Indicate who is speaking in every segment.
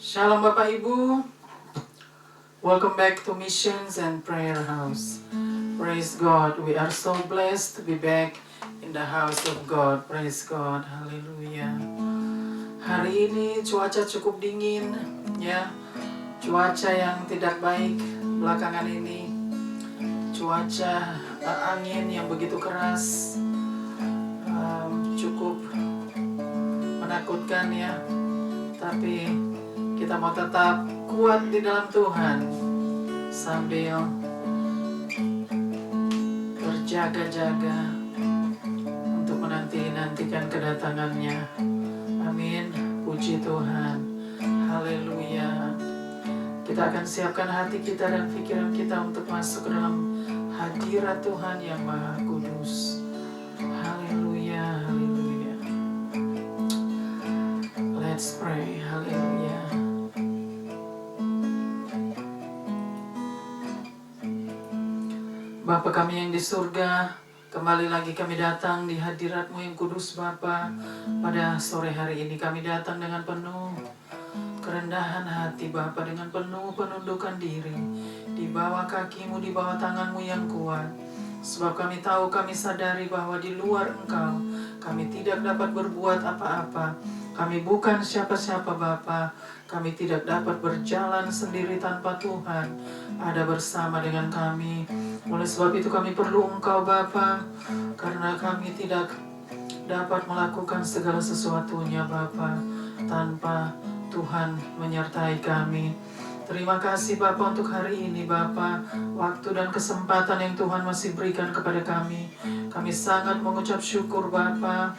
Speaker 1: Shalom Bapak Ibu. Welcome back to Missions and Prayer House. Praise God. We are so blessed to be back in the house of God. Praise God. Haleluya. Hari ini cuaca cukup dingin, ya. Cuaca yang tidak baik belakangan ini. Cuaca angin yang begitu keras, cukup menakutkan, ya. Tapi kita mau tetap kuat di dalam Tuhan sambil berjaga-jaga untuk menantikan kedatangannya. Amin. Puji Tuhan. Haleluya. Kita akan siapkan hati kita dan pikiran kita untuk masuk ke dalam hadirat Tuhan yang Maha Kudus. Haleluya. Haleluya. Let's pray. Haleluya. Bapa kami yang di surga, kembali lagi kami datang di hadirat-Mu yang kudus Bapa. Pada sore hari ini kami datang dengan penuh kerendahan hati Bapa, dengan penuh penundukan diri di bawah kaki-Mu, di bawah tangan-Mu yang kuat. Sebab kami tahu, kami sadari bahwa di luar Engkau kami tidak dapat berbuat apa-apa. Kami bukan siapa-siapa Bapa. Kami tidak dapat berjalan sendiri tanpa Tuhan ada bersama dengan kami. Oleh sebab itu kami perlu Engkau Bapa, karena kami tidak dapat melakukan segala sesuatunya Bapa tanpa Tuhan menyertai kami. Terima kasih Bapa untuk hari ini Bapa, waktu dan kesempatan yang Tuhan masih berikan kepada kami. Kami sangat mengucap syukur Bapa.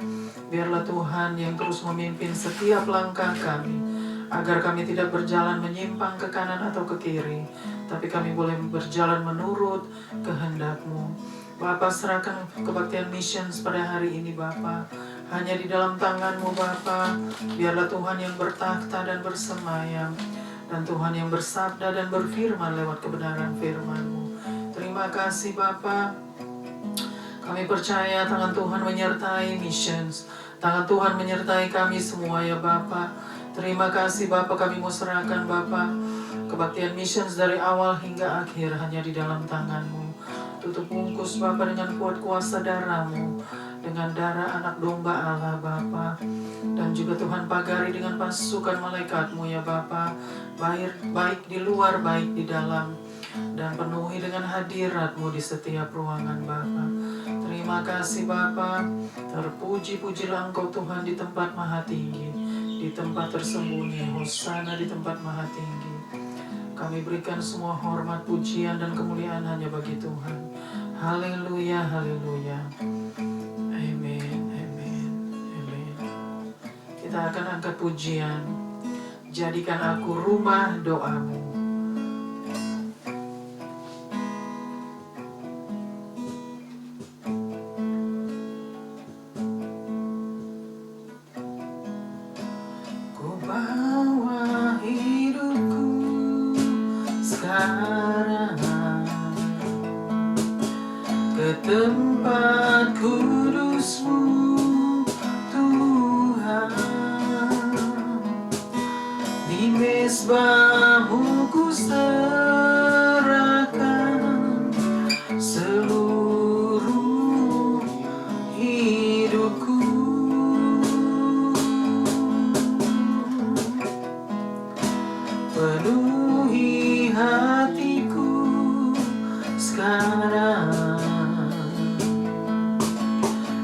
Speaker 1: Biarlah Tuhan yang terus memimpin setiap langkah kami, agar kami tidak berjalan menyimpang ke kanan atau ke kiri, tapi kami boleh berjalan menurut kehendak-Mu. Bapa, serahkan kebaktian missions pada hari ini Bapa, hanya di dalam tangan-Mu Bapa. Biarlah Tuhan yang bertakhta dan bersemayam, dan Tuhan yang bersabda dan berfirman lewat kebenaran firman-Mu. Terima kasih Bapa. Kami percaya tangan Tuhan menyertai missions, tangan Tuhan menyertai kami semua ya Bapa. Terima kasih Bapa, kami mau serahkan Bapa kebaktian missions dari awal hingga akhir hanya di dalam tangan-Mu. Tutup bungkus Bapa dengan kuat kuasa darah-Mu, dengan darah anak domba Allah Bapa. Dan juga Tuhan pagari dengan pasukan malaikat-Mu ya Bapa, baik di luar baik di dalam, dan penuhi dengan hadirat-Mu di setiap ruangan Bapa. Terima kasih Bapa. Terpuji-pujilah Engkau Tuhan di tempat maha tinggi, di tempat tersembunyi. Hosana di tempat maha tinggi. Kami berikan semua hormat, pujian, dan kemuliaan hanya bagi Tuhan. Haleluya, haleluya. Amin, amin, amin. Kita akan angkat pujian. Jadikan aku rumah doa-Mu. Tempat kudus-Mu Tuhan, di mezbah-Mu ku serahkan seluruh hidupku. Penuhi hatiku sekarang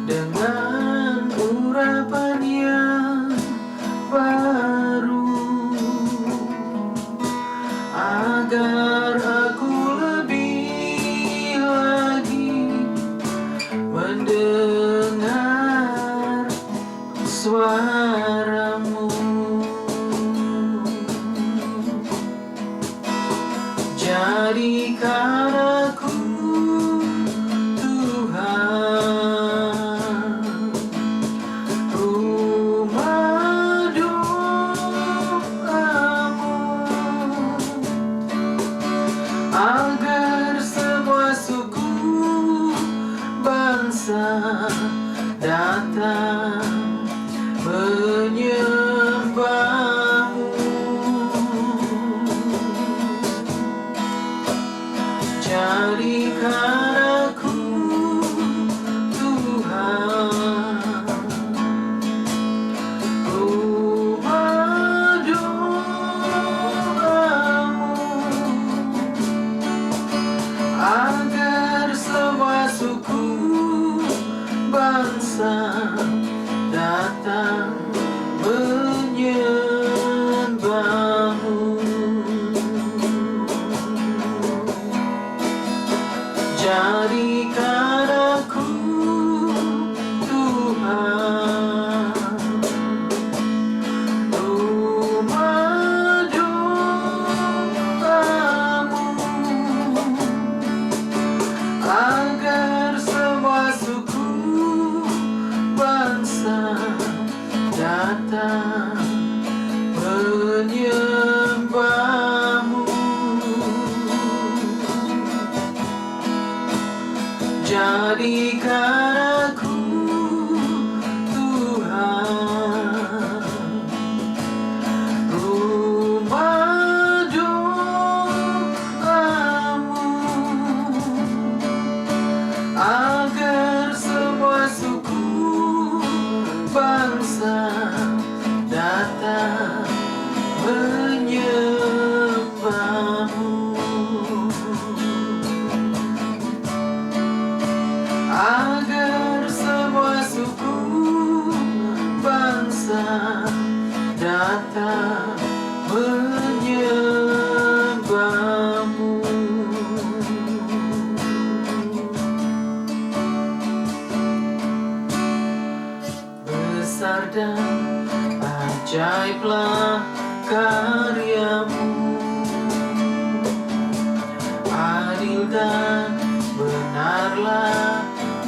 Speaker 1: dengan urapan yang baru, agar aku lebih lagi mendengar suara-Mu. Jadikan aku datang menyembah-Mu. menyembahmu. Jadikan aku Tuhan rumah doamu, agar semua suku bangsa datang menyembahmu. Agar semua suku bangsa datang menyembahmu. Besar dan ajaiblah karyamu, adil dan benarlah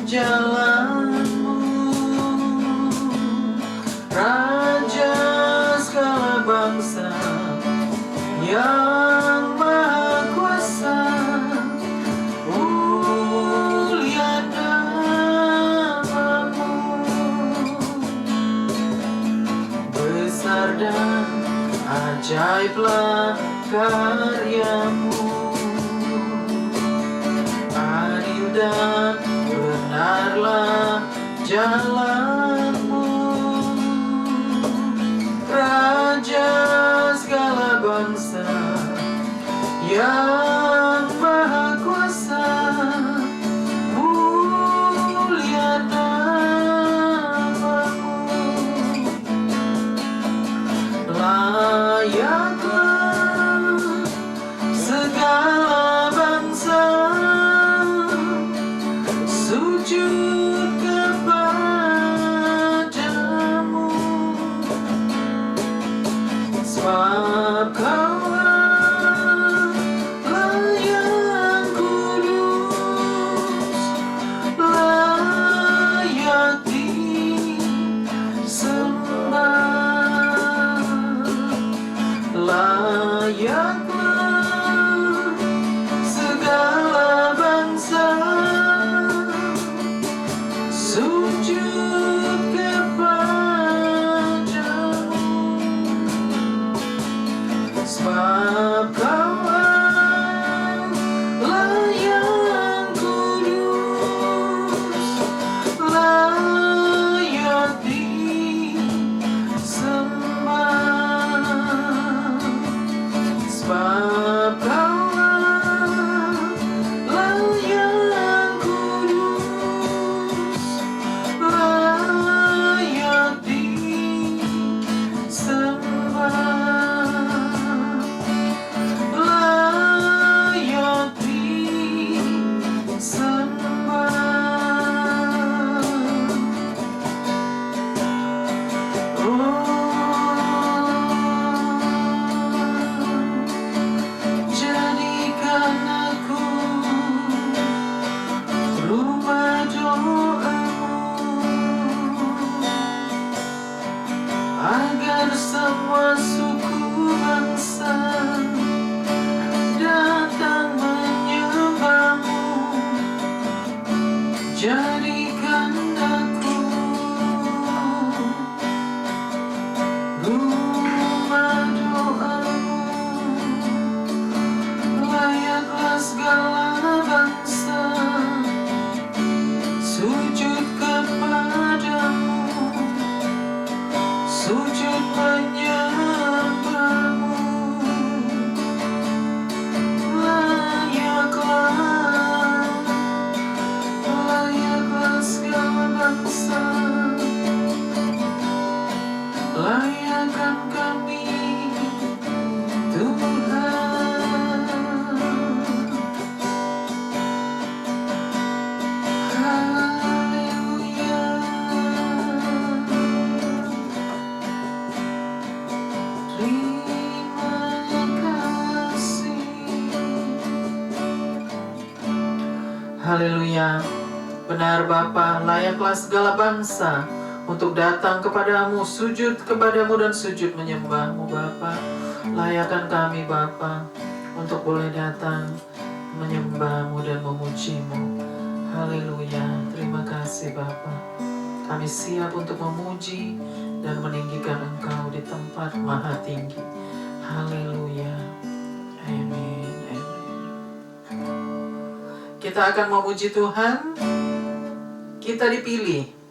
Speaker 1: jalanmu. Raja segala bangsa yang maha kuasa, mulia namamu. Besar dan ajaiblah karyamu, adil dan benarlah jalanmu. Raja segala bangsa yang maha kuasa, mulia namamu. Layaklah segala bangsa sujud kepadamu, sebab Kaulah yang kudus, layak disembah. Layaklah segala bangsa sujud kepadamu, sebab Kaulah yang kudus, layak disembah. Sebab Kaulah yang kudus, layak disembah, layak disembah. Jadikan aku rumah doamu, agar semua suku bangsa datang menyembahmu. Jadikan aku rumah doamu, layaklah segala bangsa sujud kepadamu, sujud menyembahmu. Layaklah segala bangsa, layakkan kami Tuhan. Haleluya. Terima kasih. Haleluya. Benar Bapa, layaklah segala bangsa untuk datang kepadamu, sujud kepadamu dan sujud menyembahmu Bapa. Layakkan kami Bapa untuk boleh datang menyembah-Mu dan memuji-Mu. Haleluya, terima kasih Bapa. Kami siap untuk memuji dan meninggikan Engkau di tempat maha tinggi. Haleluya, amin, amin. Kita akan memuji Tuhan. Kita dipilih.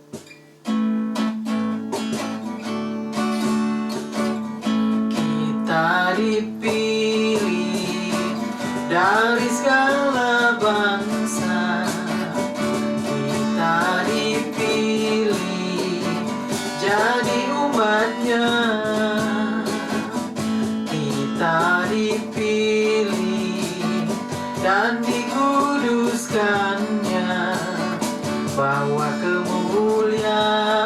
Speaker 1: Kita dipilih dari segala bangsa. Kita dipilih jadi umatnya. Kita dipilih dan dikuduskannya, bawa kemuliaan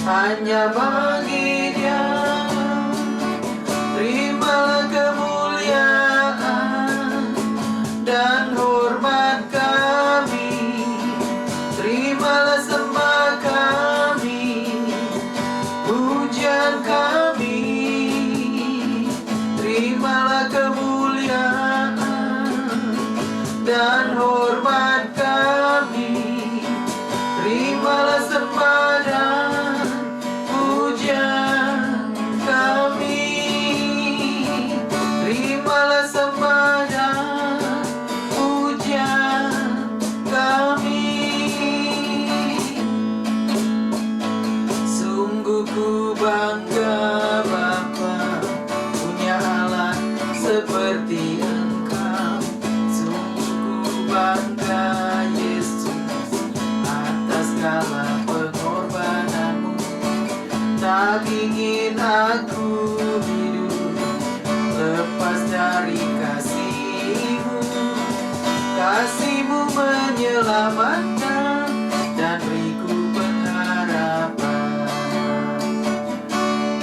Speaker 1: hanya bagi Dia. Terimalah kemuliaan dan hormat kami, terimalah sembah kami, pujian kami. Terimalah kemuliaan dan hormat kami, terimalah sembah dan pujian kami. Terimalah sembah dan pujian kami. Sungguh ku bangga Bapa punya Allah seperti Engkau. Sungguh ku bangga Yesus atas segala pengorbanan-Mu. Tak ingin aku hidup lepas dari kasih-Mu. Kasih-Mu menyelamatkan dan beriku pengharapan.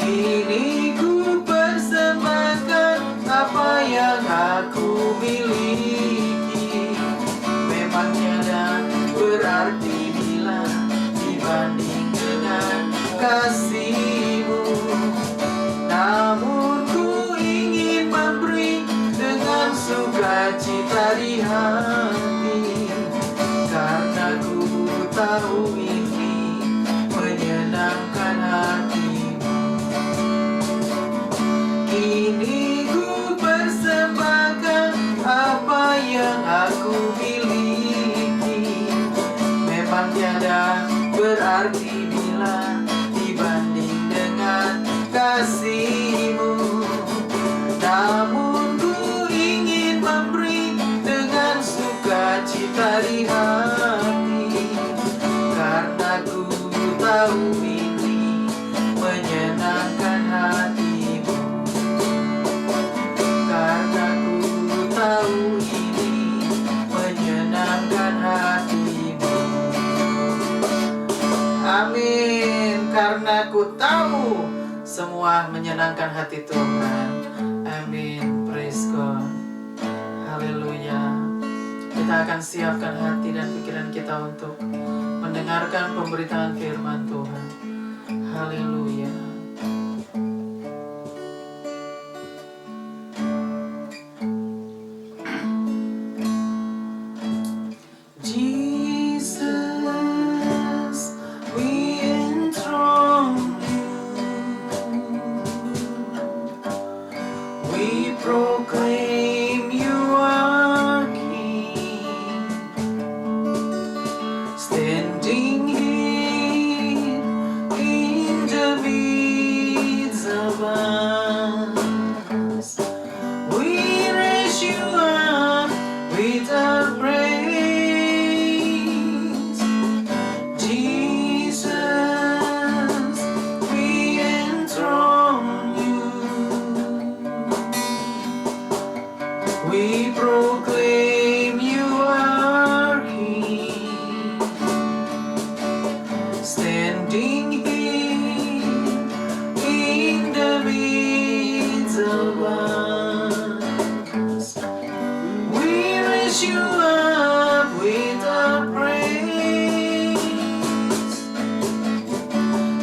Speaker 1: Kini ku persembahkan apa yang aku miliki. Memang tiada berarti bila dibanding dengan kasih-Mu. Namun ku ingin memberi dengan sukacita di hati, karena ku tahu ini menyenangkan hati-Mu. Kini ku persembahkan apa yang aku miliki. Memang tiada berarti bila dibanding dengan kasih-Mu. Namun ku ingin memberi dengan sukacita di hati, karena ku tahu ini menyenangkan hati-Mu. Karena ku tahu ini menyenangkan hati-Mu. Amin. Karena ku tahu semua menyenangkan hati Tuhan. Amin. Praise God. Haleluya. Kita akan siapkan hati dan pikiran kita untuk mendengarkan pemberitaan firman Tuhan. Haleluya. Jesus, we enthrone you. We proclaim you are King. Standing here in the midst of us, we raise you up with our praise. Jesus, we enthrone you. We proclaim you are King. Standing here in the midst of us, we raise you up with our praise.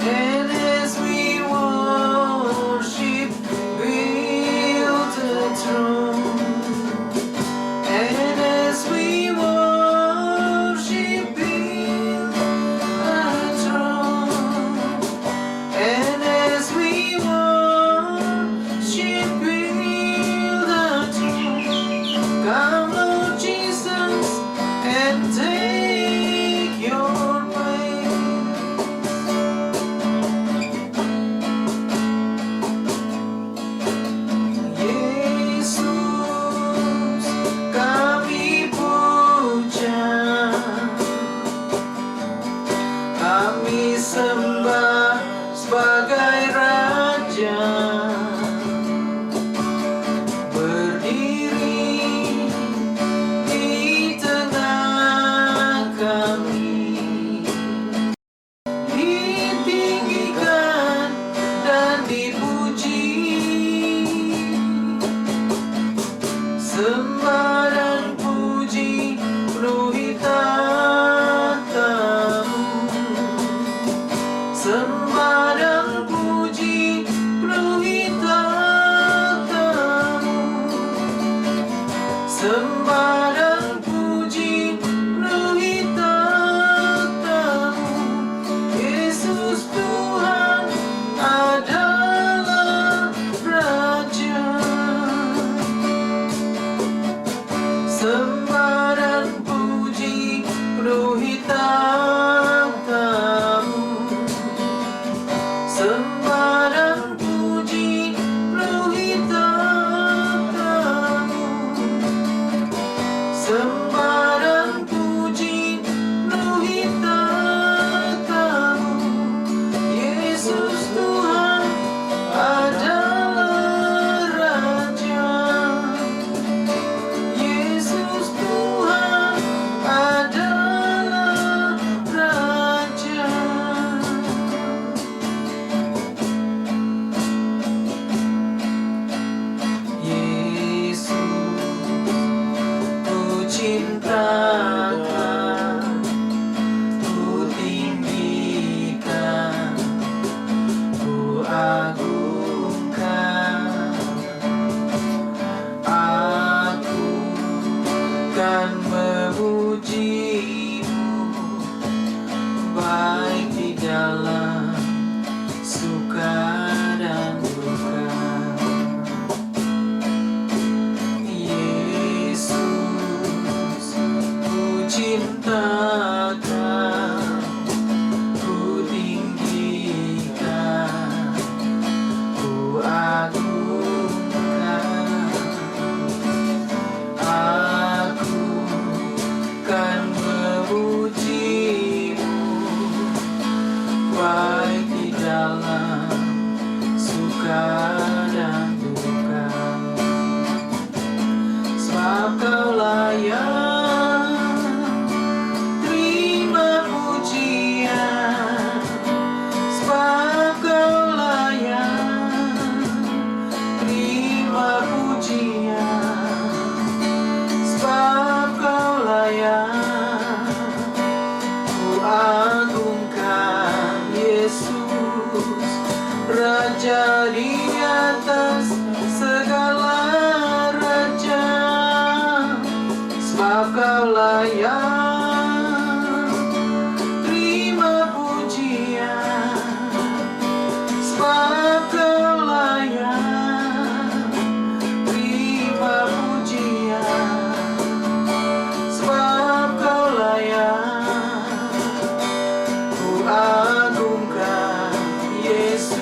Speaker 1: And as we worship, we Sembah dan puji penuhi tatamu. Sembah dan puji penuhi tatamu. Sembah dan puji penuhi tatamu. Yesus Tuhan adalah Raja. Sembah dan puji penuhi tatamu. Sembah dan puji penuhi tatamu. Sembah dan puji penuhi tatamu. Yesus Tuhan adalah Raja. Yesus Tuhan adalah Raja. Yesus, ku cintakan, ku tinggikan, ku agungkan. Aku kan memujimu, baik di dalam suka dan duka. Yesus, ku cintakan, ku tinggikan, ku agungkan. Aku kan memujimu, baik di dalam suka dan duka. Sebab Kau layak terima pujian. Sebab Kau layak terima pujian. Sebab Kau layak ku agungkan. Yesus, Raja di atas segala raja. Sebab Kau layak terima pujian. Sebab Kau layak terima pujian. Sebab Kau layak ku agungkan. Yesus,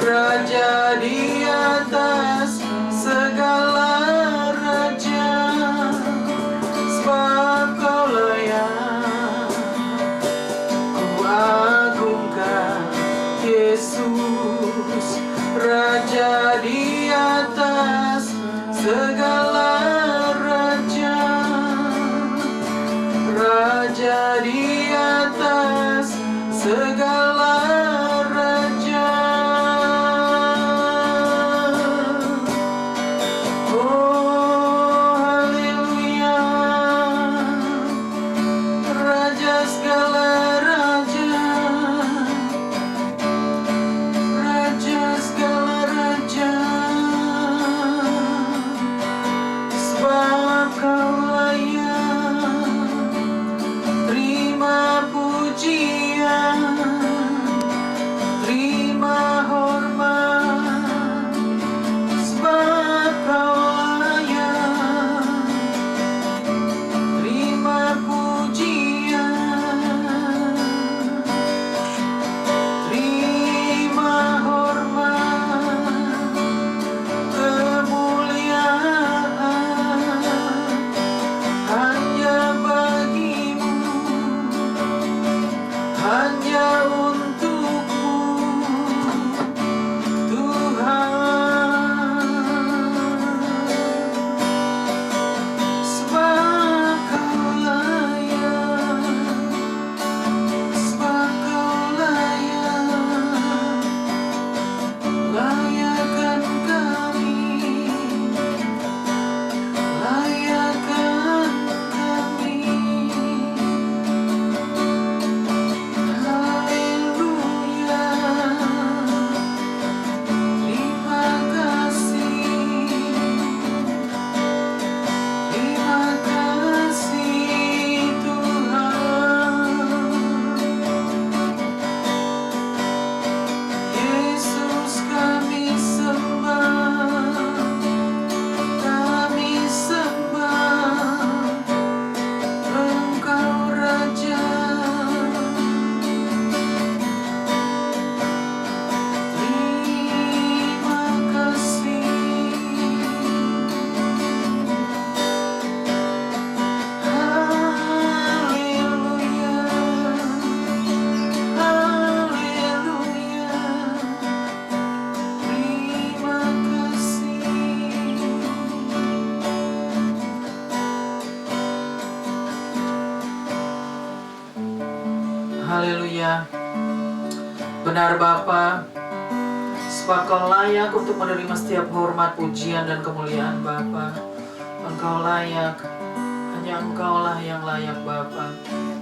Speaker 1: Raja di atas segala raja. Sebab Kau layak ku agungkan. Yesus, Raja di atas segala raja. Raja di atas segala raja. haleluya. Benar Bapa, sebab Kau layak untuk menerima setiap hormat, pujian, dan kemuliaan Bapa. Engkau layak, hanya Engkaulah yang layak Bapa.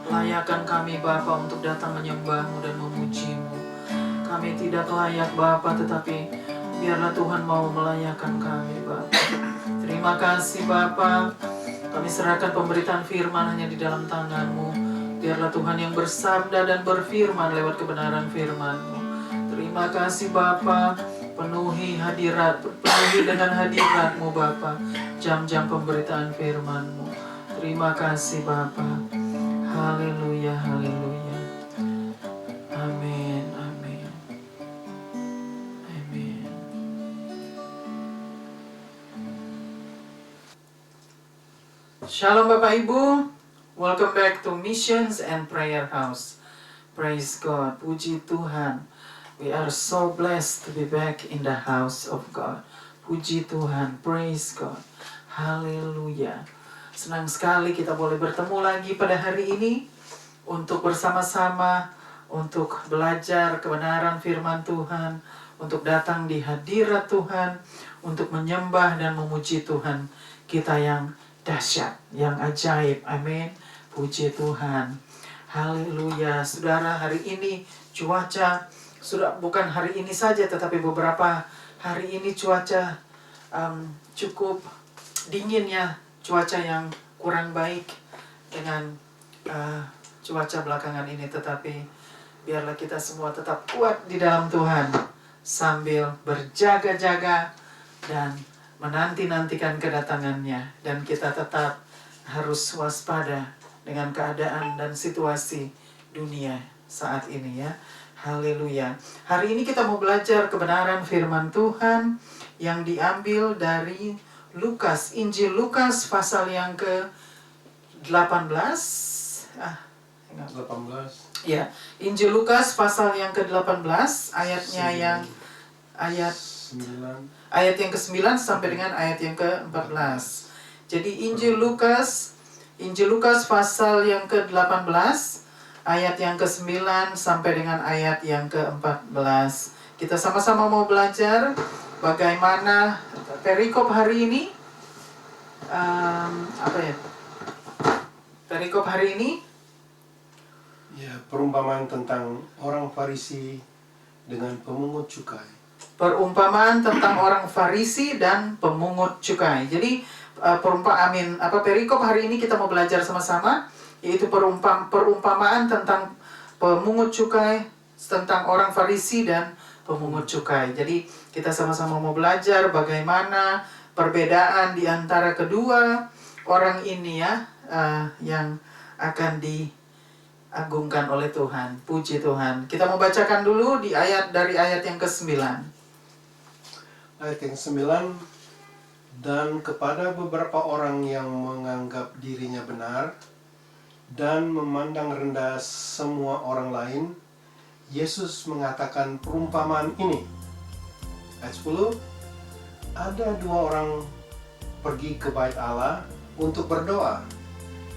Speaker 1: Layakkan kami Bapa untuk datang menyembah-Mu dan memuji-Mu. Kami tidak layak Bapa, tetapi biarlah Tuhan mau melayakkan kami Bapa. Terima kasih Bapa. Kami serahkan pemberitaan firman hanya di dalam tangan-Mu. Biarlah Tuhan yang bersabda dan berfirman lewat kebenaran firman-Mu. Terima kasih Bapa. Penuhi dengan hadirat-Mu Bapa. Jam-jam pemberitaan firman-Mu. Terima kasih Bapa. Haleluya, haleluya. Amin, amin. Amin. Shalom Bapak Ibu. Welcome back to Missions and Prayer House. Praise God. Puji Tuhan. We are so blessed to be back in the house of God. Puji Tuhan. Praise God. Haleluya. Senang sekali kita boleh bertemu lagi pada hari ini untuk bersama-sama, untuk belajar kebenaran firman Tuhan, untuk datang di hadirat Tuhan, untuk menyembah dan memuji Tuhan kita yang dahsyat, yang ajaib. Amin. Puji Tuhan. Haleluya. Saudara, hari ini cuaca sudah bukan hari ini saja, tetapi beberapa hari ini cuaca cukup dingin ya, cuaca yang kurang baik dengan cuaca belakangan ini. Tetapi biarlah kita semua tetap kuat di dalam Tuhan sambil berjaga-jaga dan menanti-nantikan kedatangannya. Dan kita tetap harus waspada dengan keadaan dan situasi dunia saat ini ya. Haleluya. Hari ini kita mau belajar kebenaran firman Tuhan yang diambil dari Lukas, Injil Lukas pasal yang ke-18.
Speaker 2: 18.
Speaker 1: Ya, Injil Lukas pasal yang ke-18, ayatnya yang ayat
Speaker 2: 9.
Speaker 1: Ayat yang ke-9 sampai dengan ayat yang ke-14. Jadi Injil Lukas pasal yang ke-18, ayat yang ke-9 sampai dengan ayat yang ke-14. Kita sama-sama mau belajar bagaimana perikop hari ini. Perikop hari ini?
Speaker 2: Ya, perumpamaan tentang orang Farisi dengan pemungut cukai.
Speaker 1: Perumpamaan tentang orang Farisi dan pemungut cukai. Jadi perikop hari ini kita mau belajar sama-sama, yaitu perumpamaan tentang pemungut cukai, tentang orang Farisi dan pemungut cukai. Jadi kita sama-sama mau belajar bagaimana perbedaan di antara kedua orang ini ya, yang akan diagungkan oleh Tuhan. Puji Tuhan. Kita mau bacakan dulu dari ayat yang ke-9.
Speaker 2: Ayat yang 9. Dan kepada beberapa orang yang menganggap dirinya benar dan memandang rendah semua orang lain, Yesus mengatakan perumpamaan ini. Ayat 10. Ada dua orang pergi ke bait Allah untuk berdoa.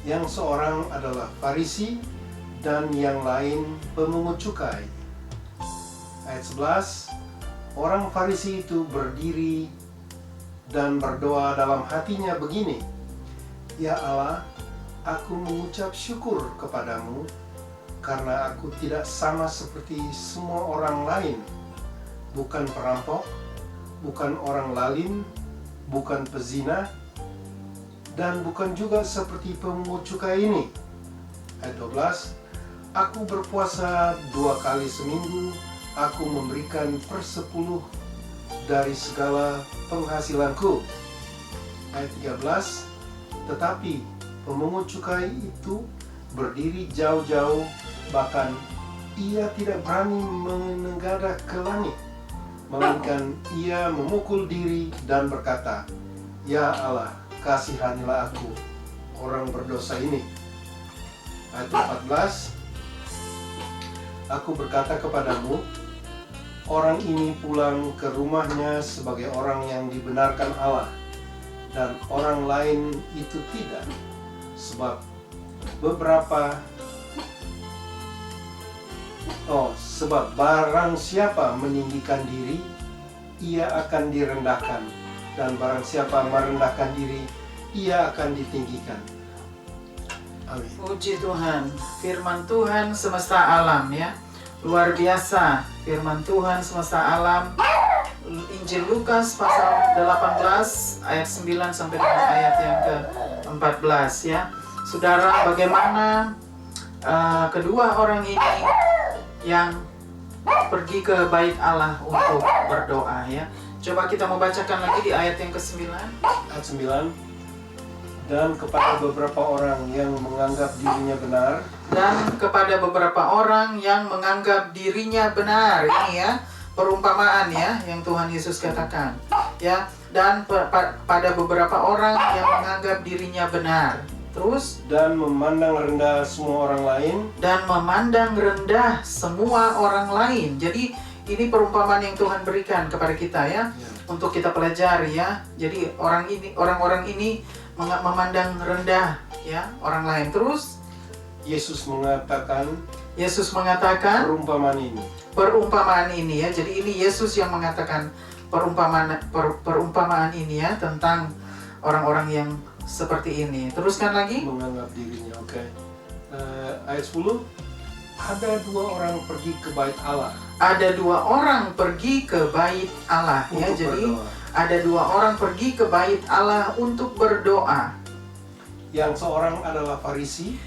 Speaker 2: Yang seorang adalah Farisi dan yang lain pemungut cukai. Ayat 11. Orang Farisi itu berdiri dan berdoa dalam hatinya begini, Ya Allah, aku mengucap syukur kepadamu karena aku tidak sama seperti semua orang lain, bukan perampok, bukan orang lalim, bukan pezina, dan bukan juga seperti pemungut cukai ini. Ayat 12. Aku berpuasa 2 kali seminggu, aku memberikan 1/10 dari segala penghasilanku. Ayat 13. Tetapi pemungut cukai itu berdiri jauh-jauh, bahkan ia tidak berani menengadah ke langit, melainkan ia memukul diri dan berkata, Ya Allah, kasihanilah aku, orang berdosa ini. Ayat 14. Aku berkata kepadamu, orang ini pulang ke rumahnya sebagai orang yang dibenarkan Allah, dan orang lain itu tidak. Sebab beberapa Sebab barang siapa meninggikan diri, ia akan direndahkan, dan barang siapa merendahkan diri, ia akan ditinggikan. Amin.
Speaker 1: Puji Tuhan, firman Tuhan semesta alam ya. Luar biasa, firman Tuhan semesta alam. Injil Lukas pasal 18 ayat 9 sampai dengan ayat yang ke-14 ya. Saudara, bagaimana kedua orang ini yang pergi ke bait Allah untuk berdoa ya. Coba kita mau bacakan lagi di ayat yang ke-9.
Speaker 2: Ayat 9. Dan kepada beberapa orang yang menganggap dirinya benar.
Speaker 1: Dan kepada beberapa orang yang menganggap dirinya benar. Ini ya, perumpamaan ya yang Tuhan Yesus katakan. Ya, dan pada beberapa orang yang menganggap dirinya benar. Terus,
Speaker 2: dan memandang rendah semua orang lain.
Speaker 1: Dan memandang rendah semua orang lain. Jadi ini perumpamaan yang Tuhan berikan kepada kita ya, untuk kita pelajari ya. Jadi orang-orang ini memandang rendah ya orang lain. Terus
Speaker 2: Yesus mengatakan
Speaker 1: perumpamaan ini ya. Jadi ini Yesus yang mengatakan perumpamaan ini ya tentang orang-orang yang seperti ini. Teruskan lagi.
Speaker 2: Menganggap dirinya. Oke. Ayat 10. Ada dua orang pergi ke bait Allah.
Speaker 1: Ada dua orang pergi ke bait Allah ya. Jadi ada dua orang pergi ke bait Allah untuk berdoa.
Speaker 2: Yang seorang adalah Farisi.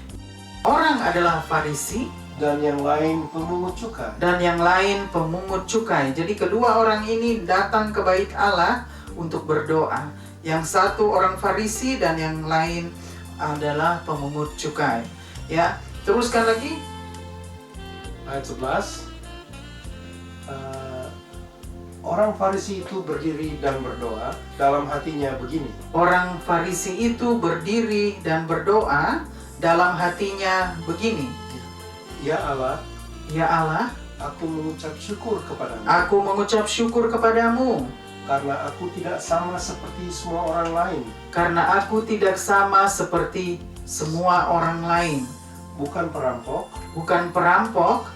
Speaker 1: Orang adalah Farisi.
Speaker 2: Dan yang lain pemungut cukai.
Speaker 1: Dan yang lain pemungut cukai. Jadi kedua orang ini datang ke bait Allah untuk berdoa. Yang satu orang Farisi dan yang lain adalah pemungut cukai. Ya, teruskan lagi.
Speaker 2: Ayat 11. Orang Farisi itu berdiri dan berdoa, dalam hatinya begini.
Speaker 1: Orang Farisi itu berdiri dan berdoa, dalam hatinya begini.
Speaker 2: Ya Allah, aku mengucap syukur kepadamu.
Speaker 1: Aku mengucap syukur kepadamu.
Speaker 2: Karena aku tidak sama seperti semua orang lain.
Speaker 1: Karena aku tidak sama seperti semua orang lain.
Speaker 2: Bukan perampok.
Speaker 1: Bukan perampok.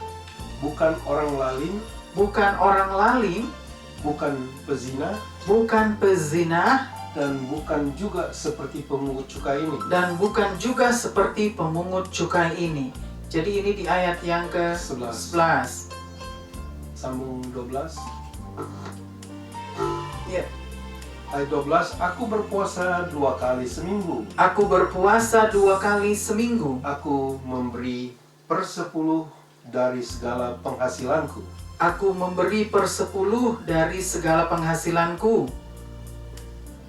Speaker 2: Bukan orang lalim.
Speaker 1: Bukan orang lalim.
Speaker 2: Bukan pezina.
Speaker 1: Bukan pezina.
Speaker 2: Dan bukan juga seperti pemungut cukai ini.
Speaker 1: Dan bukan juga seperti pemungut cukai ini. Jadi ini di ayat yang ke-11.
Speaker 2: Sambung 12.
Speaker 1: Ya.
Speaker 2: Ayat 12. Aku berpuasa 2 kali seminggu.
Speaker 1: Aku berpuasa 2 kali seminggu.
Speaker 2: Aku memberi 1/10 dari segala penghasilanku.
Speaker 1: Aku memberi 1/10 dari segala penghasilanku.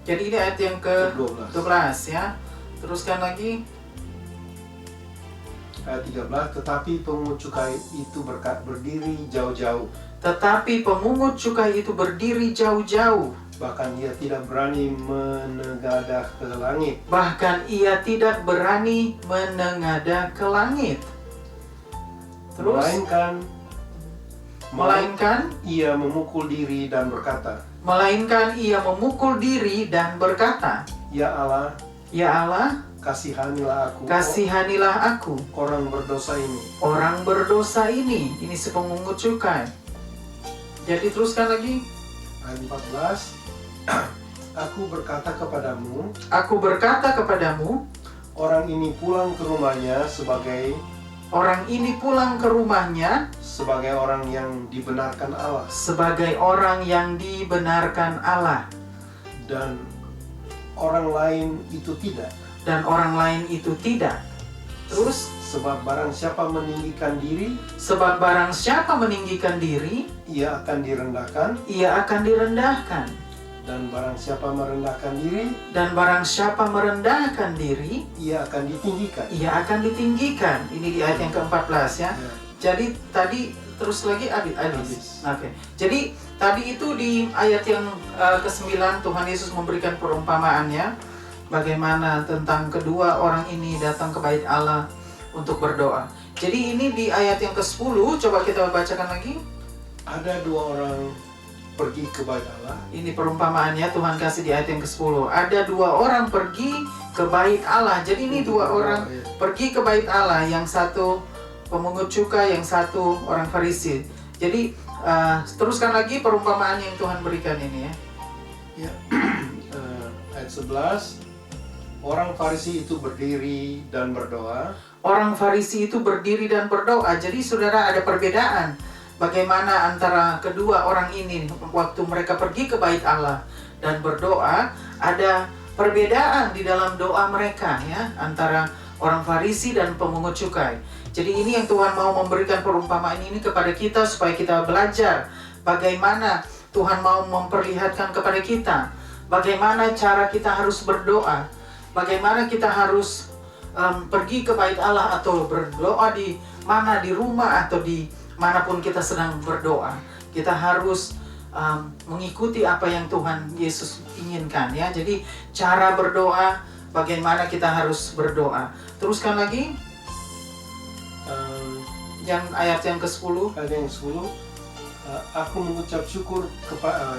Speaker 1: Jadi ini ayat yang ke-12 ya. Teruskan lagi.
Speaker 2: Ayat 13. Tetapi pemungut cukai itu berdiri jauh-jauh.
Speaker 1: Tetapi pemungut cukai itu berdiri jauh-jauh.
Speaker 2: Bahkan ia tidak berani menengadah ke langit.
Speaker 1: Bahkan ia tidak berani menengadah ke langit. Terus? Melainkan
Speaker 2: ia memukul diri dan berkata.
Speaker 1: Melainkan ia memukul diri dan berkata.
Speaker 2: Ya Allah.
Speaker 1: Ya Allah.
Speaker 2: Kasihanilah aku.
Speaker 1: Kasihanilah aku.
Speaker 2: Orang berdosa ini.
Speaker 1: Orang berdosa ini. Ini si pemungut cukai. Jadi teruskan lagi.
Speaker 2: Ayat 14. Aku berkata kepadamu.
Speaker 1: Aku berkata kepadamu.
Speaker 2: Orang ini pulang ke rumahnya sebagai.
Speaker 1: Orang ini pulang ke rumahnya
Speaker 2: sebagai orang yang dibenarkan Allah.
Speaker 1: Sebagai orang yang dibenarkan Allah.
Speaker 2: Dan orang lain itu tidak.
Speaker 1: Dan orang lain itu tidak. Terus?
Speaker 2: Sebab barang siapa meninggikan diri.
Speaker 1: Sebab barang siapa meninggikan diri.
Speaker 2: Ia akan direndahkan.
Speaker 1: Ia akan direndahkan.
Speaker 2: Dan barang siapa merendahkan diri.
Speaker 1: Dan barang siapa merendahkan diri.
Speaker 2: Ia akan ditinggikan.
Speaker 1: Ia akan ditinggikan. Ini di ayat yang ke-14 ya. Jadi tadi terus lagi habis. Oke. Jadi tadi itu di ayat yang ke-9 Tuhan Yesus memberikan perumpamaannya. Bagaimana tentang kedua orang ini datang ke bait Allah untuk berdoa. Jadi ini di ayat yang ke-10. Coba kita bacakan lagi.
Speaker 2: Ada dua orang pergi ke bait Allah.
Speaker 1: Ini perumpamaannya Tuhan kasih di ayat yang ke-10. Ada dua orang pergi ke bait Allah. Jadi ini dua orang pergi ke bait Allah. Yang satu pemungut cukai, yang satu orang Farisi. Jadi teruskan lagi perumpamaan yang Tuhan berikan ini ya.
Speaker 2: Ya. Ayat 11, orang Farisi itu berdiri dan berdoa.
Speaker 1: Orang Farisi itu berdiri dan berdoa. Jadi saudara, ada perbedaan bagaimana antara kedua orang ini waktu mereka pergi ke bait Allah dan berdoa. Ada perbedaan di dalam doa mereka ya, antara orang Farisi dan pemungut cukai. Jadi ini yang Tuhan mau memberikan perumpamaan ini kepada kita supaya kita belajar bagaimana Tuhan mau memperlihatkan kepada kita bagaimana cara kita harus berdoa, bagaimana kita harus pergi ke bait Allah atau berdoa di mana, di rumah atau di manapun kita sedang berdoa. Kita harus mengikuti apa yang Tuhan Yesus inginkan ya. Jadi cara berdoa, bagaimana kita harus berdoa. Teruskan lagi yang ayat yang ke-10.
Speaker 2: Ayat yang 10, aku mengucap syukur kepada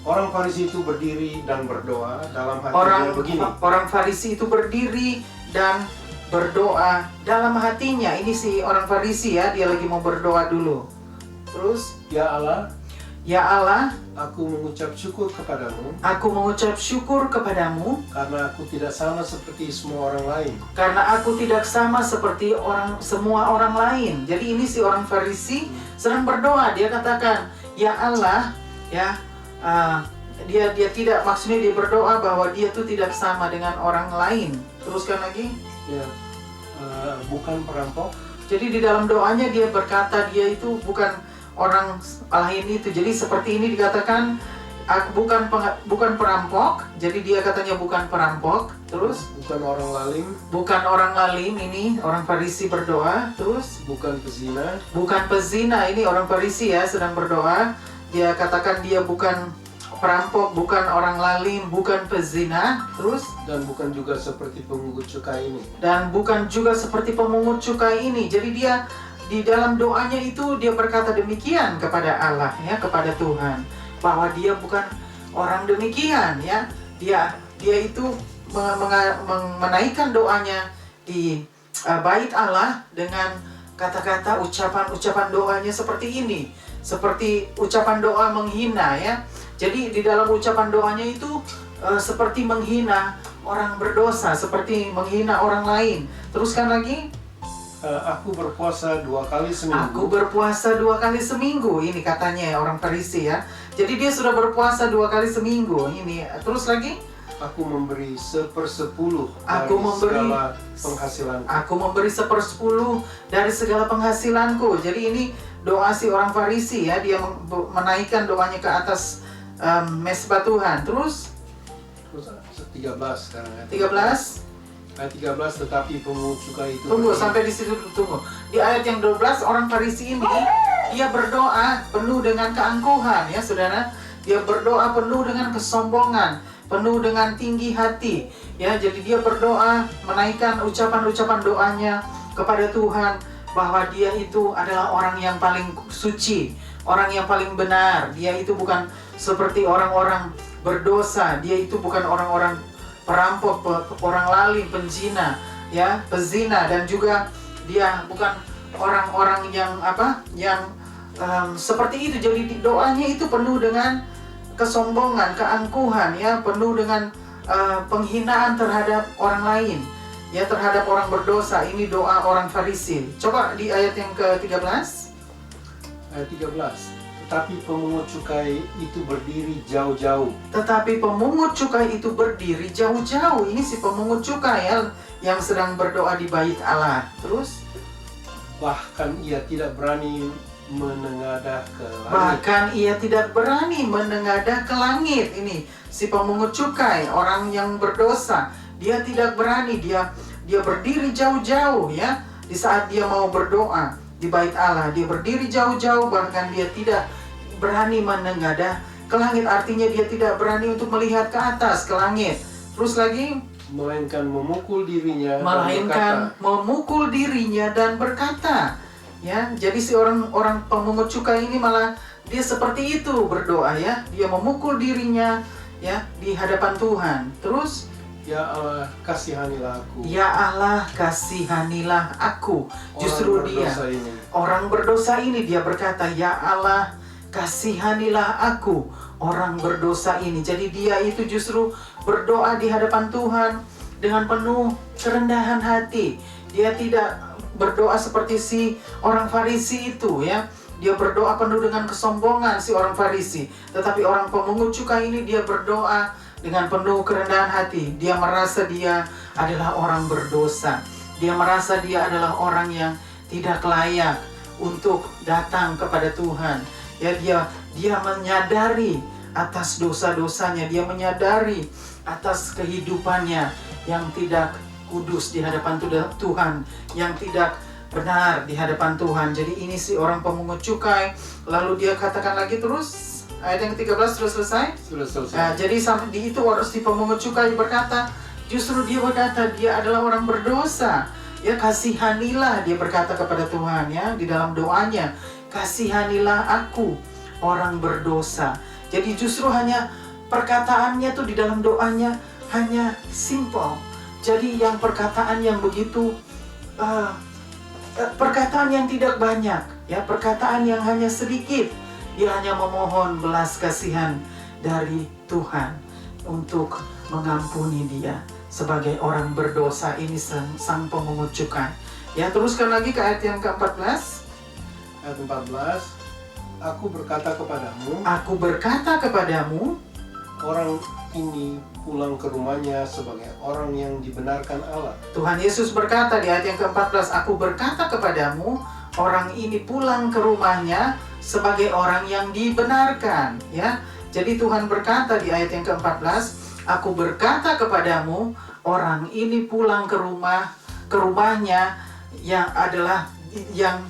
Speaker 2: orang Farisi itu berdiri dan berdoa dalam hatinya begini.
Speaker 1: Orang Farisi itu berdiri dan berdoa dalam hatinya. Ini si orang Farisi ya, dia lagi mau berdoa dulu. Terus, Ya Allah,
Speaker 2: aku mengucap syukur kepadamu.
Speaker 1: Aku mengucap syukur kepadamu
Speaker 2: Karena aku tidak sama seperti semua orang lain.
Speaker 1: karena aku tidak sama seperti semua orang lain. Jadi ini si orang Farisi sedang berdoa. Dia katakan, Ya Allah, ya, dia tidak, maksudnya dia berdoa bahwa dia tuh tidak sama dengan orang lain. Teruskan lagi.
Speaker 2: Ya, bukan perampok.
Speaker 1: Jadi di dalam doanya dia berkata dia itu bukan orang lain itu. Jadi seperti ini dikatakan, bukan perampok. Jadi dia katanya bukan perampok. Terus
Speaker 2: Bukan orang lalim.
Speaker 1: bukan orang lalim, ini orang Farisi berdoa. Terus
Speaker 2: Bukan pezina.
Speaker 1: bukan pezina, ini orang Farisi ya sedang berdoa. Dia katakan dia bukan perampok, bukan orang lalim, bukan pezina. Terus
Speaker 2: Dan bukan juga seperti pemungut cukai ini.
Speaker 1: dan bukan juga seperti pemungut cukai ini. Jadi dia di dalam doanya itu dia berkata demikian kepada Allah ya, kepada Tuhan, bahwa dia bukan orang demikian ya. Dia itu menaikkan doanya di bait Allah dengan kata-kata ucapan doanya seperti ini, seperti ucapan doa menghina ya. Jadi di dalam ucapan doanya itu seperti menghina orang berdosa, seperti menghina orang lain. Teruskan lagi.
Speaker 2: Aku berpuasa 2 kali seminggu.
Speaker 1: Aku berpuasa 2 kali seminggu. Ini katanya orang Farisi ya. Jadi dia sudah berpuasa 2 kali seminggu. Ini terus lagi.
Speaker 2: Aku memberi 1/10
Speaker 1: Aku
Speaker 2: dari
Speaker 1: memberi-
Speaker 2: segala penghasilanku.
Speaker 1: Aku memberi 1/10 dari segala penghasilanku. Jadi ini doa si orang Farisi ya. Dia menaikkan doanya ke atas mesbah Tuhan. Terus
Speaker 2: 13 sekarang ya.
Speaker 1: 13.
Speaker 2: Ayat 13, tetapi pemungut cukai itu
Speaker 1: Tunggu
Speaker 2: berdiri.
Speaker 1: sampai di situ dulu, tunggu. Di ayat yang 12 orang Farisi ini dia berdoa penuh dengan keangkuhan ya saudara. Dia berdoa penuh dengan kesombongan, penuh dengan tinggi hati ya. Jadi dia berdoa menaikkan ucapan-ucapan doanya kepada Tuhan bahwa dia itu adalah orang yang paling suci, orang yang paling benar. Dia itu bukan seperti orang-orang berdosa. Dia itu bukan orang-orang perampok, orang lalim, penzina, ya, pezina, dan juga dia bukan orang-orang yang seperti itu. Jadi doanya itu penuh dengan kesombongan, keangkuhan, ya, penuh dengan penghinaan terhadap orang lain, ya, terhadap orang berdosa. Ini doa orang Farisi. Coba di ayat yang ke-13.
Speaker 2: Ayat 13. Tetapi pemungut cukai itu berdiri jauh-jauh.
Speaker 1: Tetapi pemungut cukai itu berdiri jauh-jauh. Ini si pemungut cukai ya, yang sedang berdoa di bait Allah. Terus
Speaker 2: Bahkan ia tidak berani menengadah ke langit.
Speaker 1: bahkan ia tidak berani menengadah ke langit. Ini si pemungut cukai, orang yang berdosa. Dia tidak berani, dia berdiri jauh-jauh ya. Di saat dia mau berdoa di bait Allah, dia berdiri jauh-jauh, bahkan dia tidak berani menengadah ke langit. Artinya dia tidak berani untuk melihat ke atas, ke langit. Terus lagi,
Speaker 2: Melainkan memukul dirinya
Speaker 1: melainkan memukul dirinya dan berkata, ya. Jadi si orang pemungut cukai ini malah dia seperti itu berdoa ya. Dia memukul dirinya ya di hadapan Tuhan. Terus
Speaker 2: Ya Allah, kasihanilah aku.
Speaker 1: Ya Allah, kasihanilah aku. Justru dia, orang berdosa ini dia berkata, ya Allah, kasihanilah aku, orang berdosa ini. Jadi dia itu justru berdoa di hadapan Tuhan dengan penuh kerendahan hati. Dia tidak berdoa seperti si orang Farisi itu, ya. Dia berdoa penuh dengan kesombongan si orang Farisi. Tetapi orang pemungut cukai ini dia berdoa dengan penuh kerendahan hati. Dia merasa dia adalah orang berdosa. Dia merasa dia adalah orang yang tidak layak untuk datang kepada Tuhan. Ya, dia menyadari atas dosa-dosanya. Dia menyadari atas kehidupannya yang tidak kudus di hadapan Tuhan, yang tidak benar di hadapan Tuhan. Jadi ini si orang pemungut cukai. Lalu dia katakan lagi terus, ayat yang ke-13 sudah selesai?
Speaker 2: Sudah selesai.
Speaker 1: Nah, jadi sampai di itu si pemungut cukai berkata, justru dia berkata dia adalah orang berdosa. Ya, kasihanilah, dia berkata kepada Tuhan, ya, di dalam doanya, kasihanilah aku, orang berdosa. Jadi justru hanya perkataannya tuh di dalam doanya hanya simple. Jadi yang perkataan yang begitu perkataan yang tidak banyak, ya, perkataan yang hanya sedikit. Dia hanya memohon belas kasihan dari Tuhan untuk mengampuni dia sebagai orang berdosa ini, sang pemungut cukai. Ya, teruskan lagi ke ayat yang ke-14.
Speaker 2: Ayat 14. Aku berkata kepadamu.
Speaker 1: Aku berkata kepadamu.
Speaker 2: Orang ini pulang ke rumahnya sebagai orang yang dibenarkan Allah.
Speaker 1: Tuhan Yesus berkata di ayat yang ke-14, aku berkata kepadamu, orang ini pulang ke rumahnya sebagai orang yang dibenarkan, ya. Jadi Tuhan berkata di ayat yang ke-14, aku berkata kepadamu, orang ini pulang ke rumahnya yang adalah yang,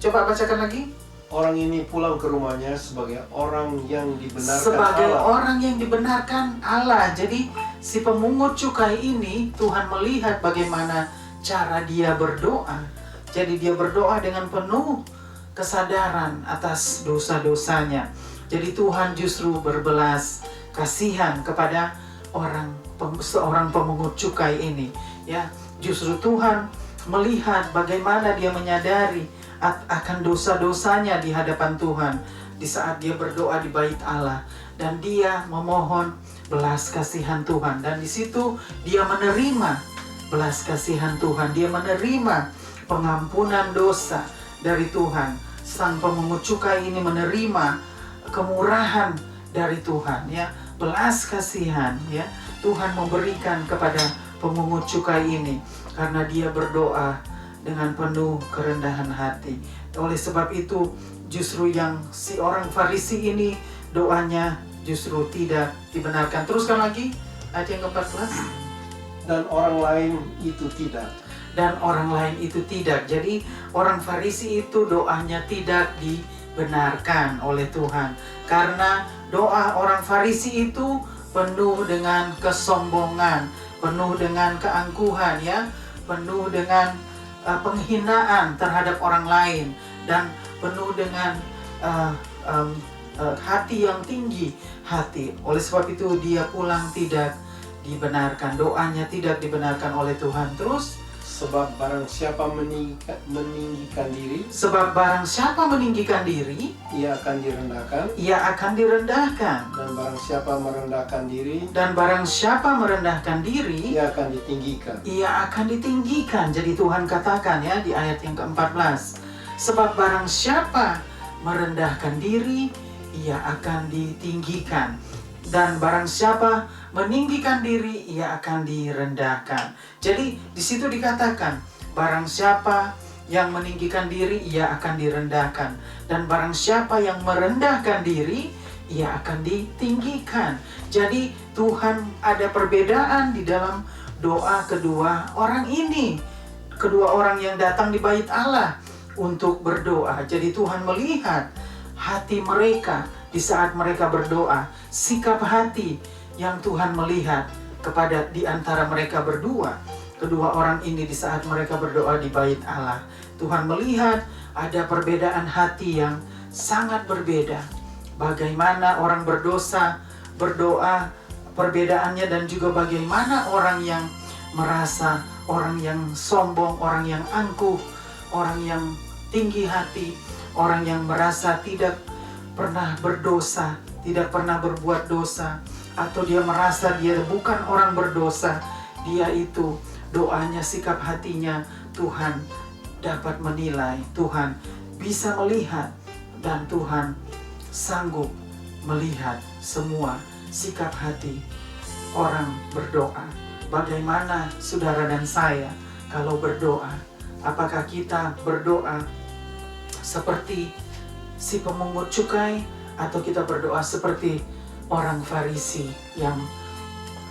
Speaker 1: coba bacakan lagi.
Speaker 2: Orang ini pulang ke rumahnya sebagai orang yang dibenarkan
Speaker 1: sebagai
Speaker 2: Allah.
Speaker 1: Orang yang dibenarkan Allah. Jadi si pemungut cukai ini, Tuhan melihat bagaimana cara dia berdoa. Jadi dia berdoa dengan penuh kesadaran atas dosa-dosanya. Jadi Tuhan justru berbelas kasihan kepada seorang pemungut cukai ini, ya. Justru Tuhan melihat bagaimana dia menyadari akan dosa-dosanya di hadapan Tuhan di saat dia berdoa di bait Allah, dan dia memohon belas kasihan Tuhan, dan di situ dia menerima belas kasihan Tuhan, dia menerima pengampunan dosa dari Tuhan. Sang pemungut cukai ini menerima kemurahan dari Tuhan, ya, belas kasihan, ya. Tuhan memberikan kepada pemungut cukai ini karena dia berdoa dengan penuh kerendahan hati. Oleh sebab itu, justru yang si orang Farisi ini doanya justru tidak dibenarkan. Teruskan lagi ayat yang ke-14.
Speaker 2: Dan orang lain itu tidak.
Speaker 1: Dan orang lain itu tidak. Jadi orang Farisi itu doanya tidak dibenarkan oleh Tuhan. Karena doa orang Farisi itu penuh dengan kesombongan, penuh dengan keangkuhan, ya, penuh dengan penghinaan terhadap orang lain, dan penuh dengan hati yang tinggi hati. Oleh sebab itu dia pulang tidak dibenarkan, doanya tidak dibenarkan oleh Tuhan. Terus,
Speaker 2: sebab barang siapa meninggikan diri,
Speaker 1: sebab barang siapa meninggikan diri,
Speaker 2: ia akan direndahkan,
Speaker 1: ia akan direndahkan.
Speaker 2: Dan barang siapa merendahkan diri,
Speaker 1: dan barang siapa merendahkan diri,
Speaker 2: ia akan ditinggikan.
Speaker 1: Ia akan ditinggikan. Jadi Tuhan katakan, ya, di ayat yang ke-14, sebab barang siapa merendahkan diri, ia akan ditinggikan, dan barang siapa meninggikan diri, ia akan direndahkan. Jadi di situ dikatakan, barang siapa yang meninggikan diri, ia akan direndahkan, dan barang siapa yang merendahkan diri, ia akan ditinggikan. Jadi Tuhan ada perbedaan di dalam doa kedua orang ini, kedua orang yang datang di bait Allah untuk berdoa. Jadi Tuhan melihat hati mereka di saat mereka berdoa, sikap hati yang Tuhan melihat kepada di antara mereka berdua, kedua orang ini di saat mereka berdoa di bait Allah. Tuhan melihat ada perbedaan hati yang sangat berbeda. Bagaimana orang berdosa berdoa perbedaannya dan juga bagaimana orang yang merasa, orang yang sombong, orang yang angkuh, orang yang tinggi hati, orang yang merasa tidak pernah berdosa, tidak pernah berbuat dosa, atau dia merasa dia bukan orang berdosa, dia itu doanya, sikap hatinya Tuhan dapat menilai, Tuhan bisa melihat, dan Tuhan sanggup melihat semua sikap hati orang berdoa. Bagaimana saudara dan saya kalau berdoa? Apakah kita berdoa seperti si pemungut cukai, atau kita berdoa seperti orang Farisi yang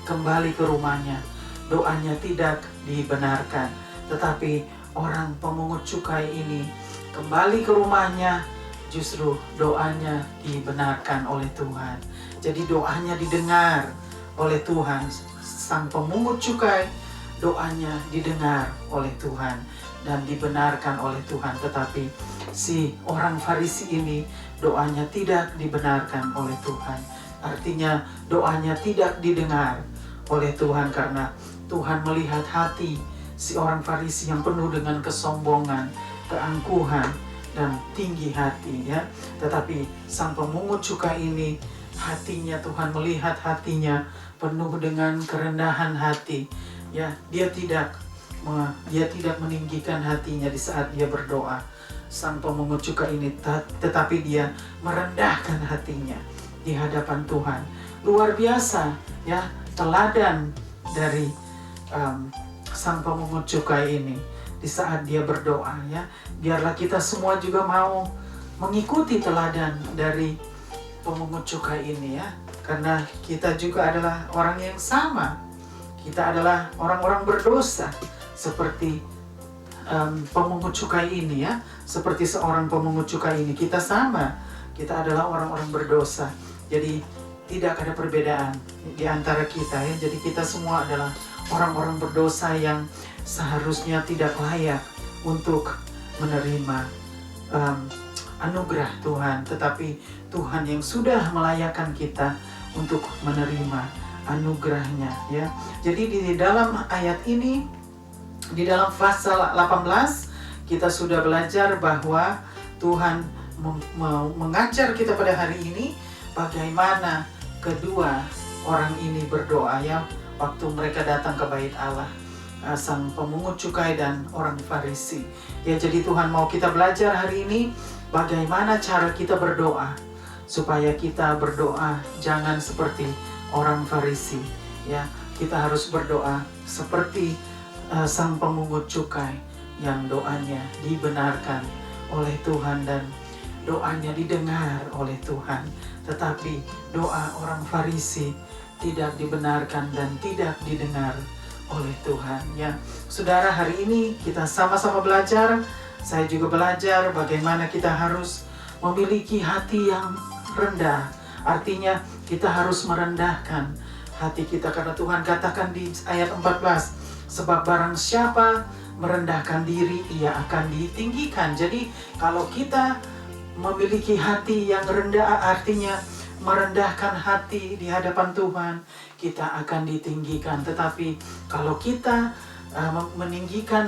Speaker 1: kembali ke rumahnya, doanya tidak dibenarkan, tetapi orang pemungut cukai ini kembali ke rumahnya, justru doanya dibenarkan oleh Tuhan. Jadi doanya didengar oleh Tuhan. Sang pemungut cukai, doanya didengar oleh Tuhan dan dibenarkan oleh Tuhan. Tetapi si orang Farisi ini doanya tidak dibenarkan oleh Tuhan. Artinya doanya tidak didengar oleh Tuhan, karena Tuhan melihat hati si orang Farisi yang penuh dengan kesombongan, keangkuhan, dan tinggi hati, ya. Tetapi sang pemungut cukai ini, hatinya, Tuhan melihat hatinya penuh dengan kerendahan hati, ya. Dia tidak meninggikan hatinya di saat dia berdoa, sang pemungut cukai ini, tetapi dia merendahkan hatinya di hadapan Tuhan. Luar biasa, ya, teladan dari sang pemungut cukai ini di saat dia berdoa, ya. Biarlah kita semua juga mau mengikuti teladan dari pemungut cukai ini, ya. Karena kita juga adalah orang yang sama. Kita adalah orang-orang berdosa seperti pemungut cukai ini, ya. Seperti seorang pemungut cukai ini, kita sama. Kita adalah orang-orang berdosa. Jadi tidak ada perbedaan di antara kita, ya. Jadi kita semua adalah orang-orang berdosa yang seharusnya tidak layak untuk menerima anugerah Tuhan, tetapi Tuhan yang sudah melayakkan kita untuk menerima anugerahnya, ya. Jadi di dalam ayat ini, di dalam pasal 18, kita sudah belajar bahwa Tuhan mengajar kita pada hari ini bagaimana kedua orang ini berdoa, ya, waktu mereka datang ke bait Allah, sang pemungut cukai dan orang Farisi. Ya, jadi Tuhan mau kita belajar hari ini bagaimana cara kita berdoa, supaya kita berdoa jangan seperti orang Farisi, ya. Kita harus berdoa seperti sang pemungut cukai yang doanya dibenarkan oleh Tuhan dan doanya didengar oleh Tuhan. Tetapi doa orang Farisi tidak dibenarkan dan tidak didengar oleh Tuhan, ya. Saudara, hari ini kita sama-sama belajar. Saya juga belajar bagaimana kita harus memiliki hati yang rendah. Artinya kita harus merendahkan hati kita, karena Tuhan katakan di ayat 14, sebab barang siapa merendahkan diri, ia akan ditinggikan. Jadi kalau kita memiliki hati yang rendah, artinya merendahkan hati di hadapan Tuhan, kita akan ditinggikan. Tetapi kalau kita meninggikan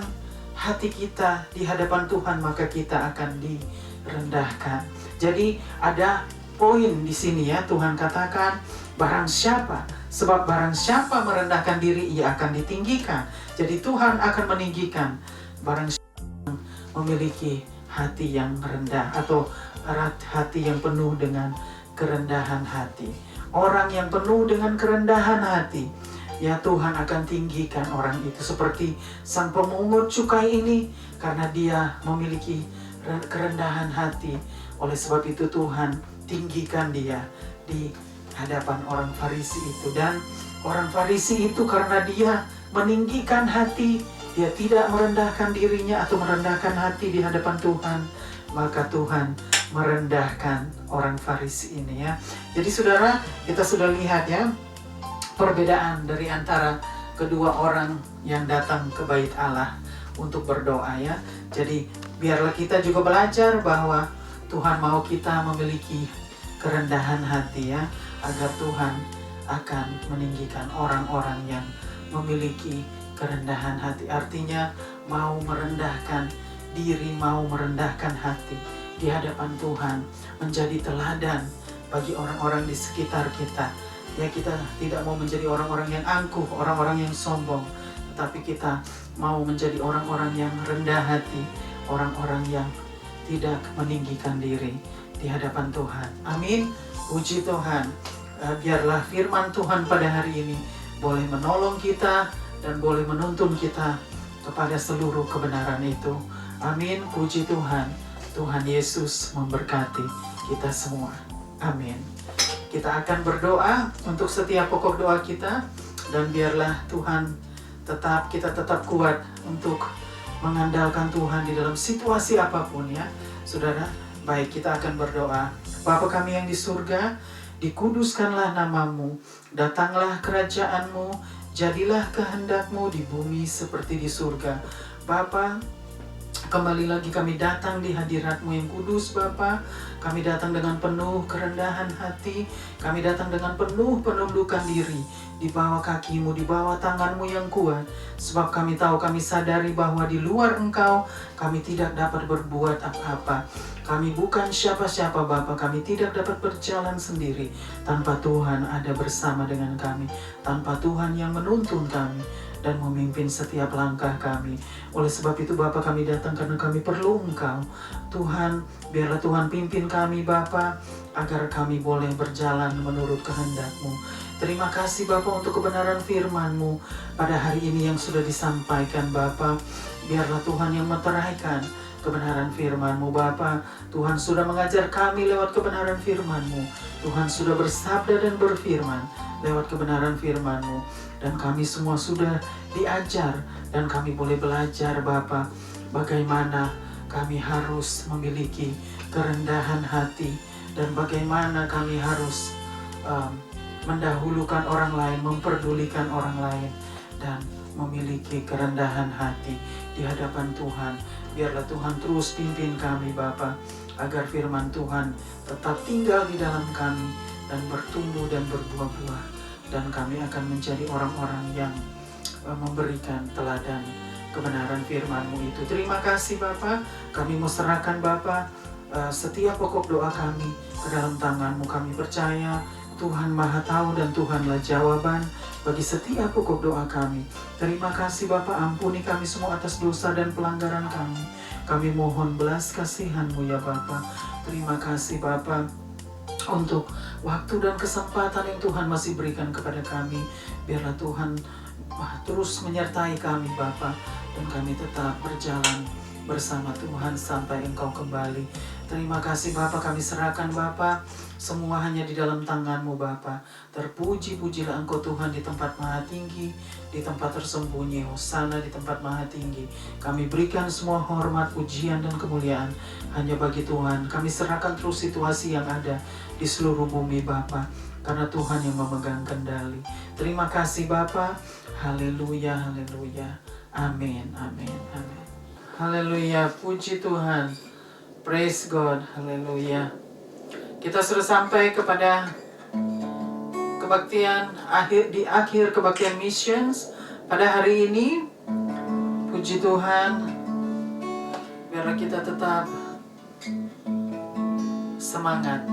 Speaker 1: hati kita di hadapan Tuhan, maka kita akan direndahkan. Jadi ada poin di sini, ya. Tuhan katakan barang siapa, sebab barang siapa merendahkan diri, ia akan ditinggikan. Jadi Tuhan akan meninggikan barang siapa yang memiliki hati yang rendah, atau hati yang penuh dengan kerendahan hati. Orang yang penuh dengan kerendahan hati, ya, Tuhan akan tinggikan orang itu. Seperti sang pemungut cukai ini, karena dia memiliki kerendahan hati, oleh sebab itu Tuhan tinggikan dia di hadapan orang Farisi itu. Dan orang Farisi itu karena dia meninggikan hati, dia tidak merendahkan dirinya atau merendahkan hati di hadapan Tuhan, maka Tuhan merendahkan orang Farisi ini, ya. Jadi saudara, kita sudah lihat, ya, perbedaan dari antara kedua orang yang datang ke bait Allah untuk berdoa, ya. Jadi biarlah kita juga belajar bahwa Tuhan mau kita memiliki kerendahan hati, ya, agar Tuhan akan meninggikan orang-orang yang memiliki kerendahan hati. Artinya mau merendahkan diri, mau merendahkan hati di hadapan Tuhan, menjadi teladan bagi orang-orang di sekitar kita. Ya, kita tidak mau menjadi orang-orang yang angkuh, orang-orang yang sombong, tetapi kita mau menjadi orang-orang yang rendah hati, orang-orang yang tidak meninggikan diri di hadapan Tuhan. Amin. Puji Tuhan. Biarlah firman Tuhan pada hari ini boleh menolong kita dan boleh menuntun kita kepada seluruh kebenaran itu. Amin. Puji Tuhan. Tuhan Yesus memberkati kita semua. Amin. Kita akan berdoa untuk setiap pokok doa kita, dan biarlah Tuhan kita tetap kuat untuk mengandalkan Tuhan di dalam situasi apapun, ya saudara. Baik, kita akan berdoa. Bapa kami yang di surga, dikuduskanlah namamu, datanglah kerajaanmu, jadilah kehendakmu di bumi seperti di surga. Bapa, kembali lagi kami datang di hadirat-Mu yang kudus, Bapa. Kami datang dengan penuh kerendahan hati. Kami datang dengan penuh penundukan diri di bawah kaki-Mu, di bawah tangan-Mu yang kuat. Sebab kami tahu, kami sadari bahwa di luar Engkau kami tidak dapat berbuat apa-apa. Kami bukan siapa-siapa, Bapa. Kami tidak dapat berjalan sendiri tanpa Tuhan ada bersama dengan kami, tanpa Tuhan yang menuntun kami dan memimpin setiap langkah kami. Oleh sebab itu, Bapa, kami datang karena kami perlu Engkau. Tuhan, biarlah Tuhan pimpin kami, Bapa, agar kami boleh berjalan menurut kehendak-Mu. Terima kasih, Bapa, untuk kebenaran firman-Mu pada hari ini yang sudah disampaikan, Bapa. Biarlah Tuhan yang meteraikan kebenaran firman-Mu, Bapa. Tuhan sudah mengajar kami lewat kebenaran firman-Mu. Tuhan sudah bersabda dan berfirman lewat kebenaran firman-Mu. Dan kami semua sudah diajar dan kami boleh belajar, Bapa, bagaimana kami harus memiliki kerendahan hati dan bagaimana kami harus mendahulukan orang lain, memperdulikan orang lain, dan memiliki kerendahan hati di hadapan Tuhan. Biarlah Tuhan terus pimpin kami, Bapa, agar firman Tuhan tetap tinggal di dalam kami dan bertumbuh dan berbuah-buah. Dan kami akan menjadi orang-orang yang memberikan teladan kebenaran firman-Mu itu. Terima kasih, Bapa. Kami mau serahkan, Bapa, setiap pokok doa kami ke dalam tangan-Mu. Kami percaya Tuhan Maha Tahu dan Tuhanlah jawaban bagi setiap pokok doa kami. Terima kasih, Bapa. Ampuni kami semua atas dosa dan pelanggaran kami. Kami mohon belas kasihan-Mu, ya Bapa. Terima kasih, Bapa, untuk waktu dan kesempatan yang Tuhan masih berikan kepada kami. Biarlah Tuhan terus menyertai kami, Bapa, dan kami tetap berjalan bersama Tuhan sampai Engkau kembali. Terima kasih, Bapa. Kami serahkan, Bapa, semua hanya di dalam tangan-Mu, Bapa. Terpuji-pujilah Engkau, Tuhan, di tempat maha tinggi, di tempat tersembunyi. Hosana di tempat maha tinggi. Kami berikan semua hormat, pujian, dan kemuliaan hanya bagi Tuhan. Kami serahkan terus situasi yang ada di seluruh bumi, Bapa, karena Tuhan yang memegang kendali. Terima kasih, Bapa. Haleluya, haleluya. Amin, amin, amin. Haleluya, puji Tuhan. Praise God, haleluya. Kita sudah sampai kepada kebaktian di akhir kebaktian missions pada hari ini. Puji Tuhan. Biarlah kita tetap semangat,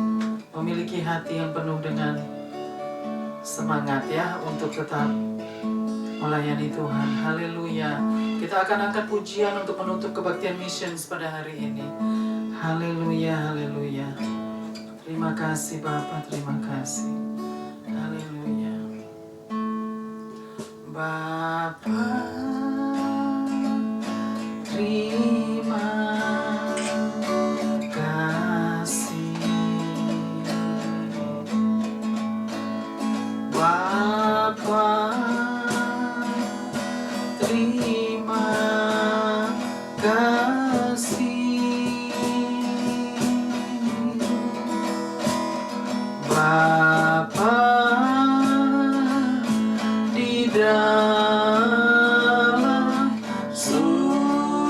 Speaker 1: memiliki hati yang penuh dengan semangat, ya, untuk tetap melayani Tuhan. Haleluya. Kita akan angkat pujian untuk menutup kebaktian missions pada hari ini. Haleluya, haleluya. Terima kasih, Bapa, terima kasih. Haleluya. Bapa, terima kasih. Bapa, terima kasih. Bapa di dalam surga,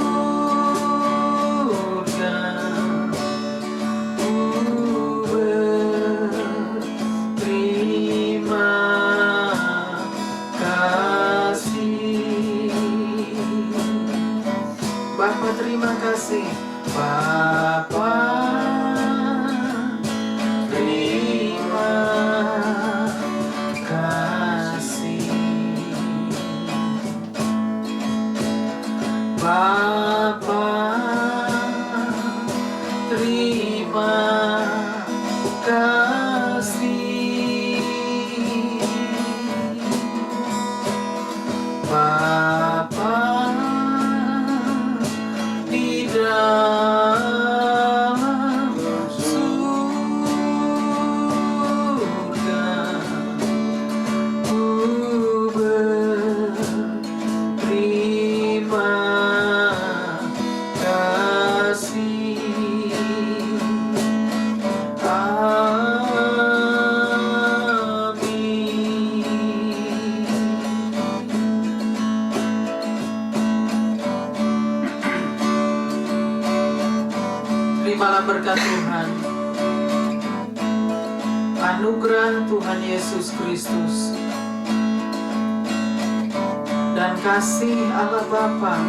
Speaker 1: berterima terimalah berkat Tuhan, anugerah Tuhan Yesus Kristus, dan kasih Allah Bapa,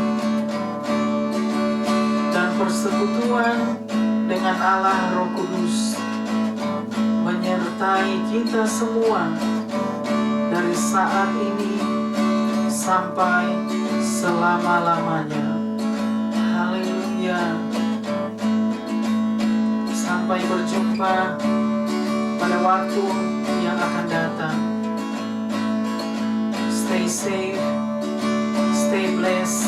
Speaker 1: dan persekutuan dengan Allah Roh Kudus menyertai kita semua dari saat ini sampai selama-lamanya. Haleluya. Sampai berjumpa pada waktu yang akan datang. Stay safe, stay blessed.